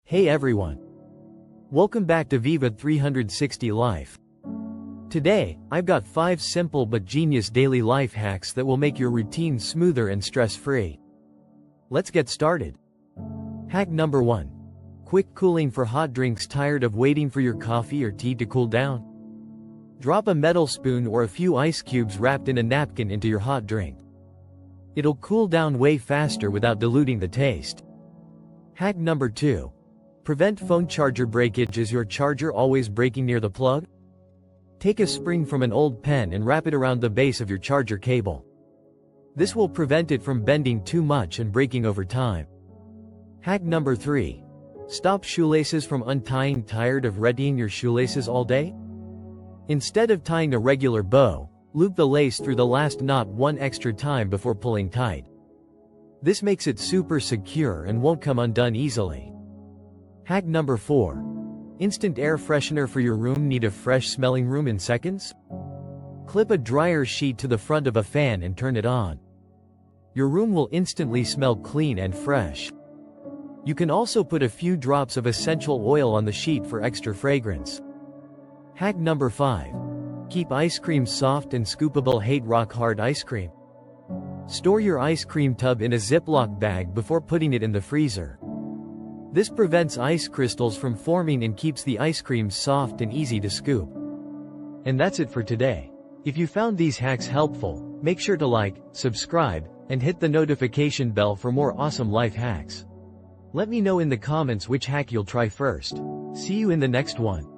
Hey everyone. Welcome back to Viva 360 Life. Today, I've got 5 simple but genius daily life hacks that will make your routine smoother and stress-free. Let's get started. Hack number 1. Quick cooling for hot drinks. Tired of waiting for your coffee or tea to cool down? Drop a metal spoon or a few ice cubes wrapped in a napkin into your hot drink. It'll cool down way faster without diluting the taste. Hack number 2. Prevent phone charger breakage. Is your charger always breaking near the plug? Take a spring from an old pen and wrap it around the base of your charger cable. This will prevent it from bending too much and breaking over time. Hack number 3. Stop shoelaces from untying. Tired of retying your shoelaces all day? Instead of tying a regular bow, loop the lace through the last knot one extra time before pulling tight. This makes it super secure and won't come undone easily. Hack number 4. Instant air freshener for your room. Need a fresh smelling room in seconds? Clip a dryer sheet to the front of a fan and turn it on. Your room will instantly smell clean and fresh. You can also put a few drops of essential oil on the sheet for extra fragrance. Hack number 5. Keep ice cream soft and scoopable. Hate rock hard ice cream? Store your ice cream tub in a Ziploc bag before putting it in the freezer. This prevents ice crystals from forming and keeps the ice cream soft and easy to scoop. And that's it for today. If you found these hacks helpful, make sure to like, subscribe, and hit the notification bell for more awesome life hacks. Let me know in the comments which hack you'll try first. See you in the next one.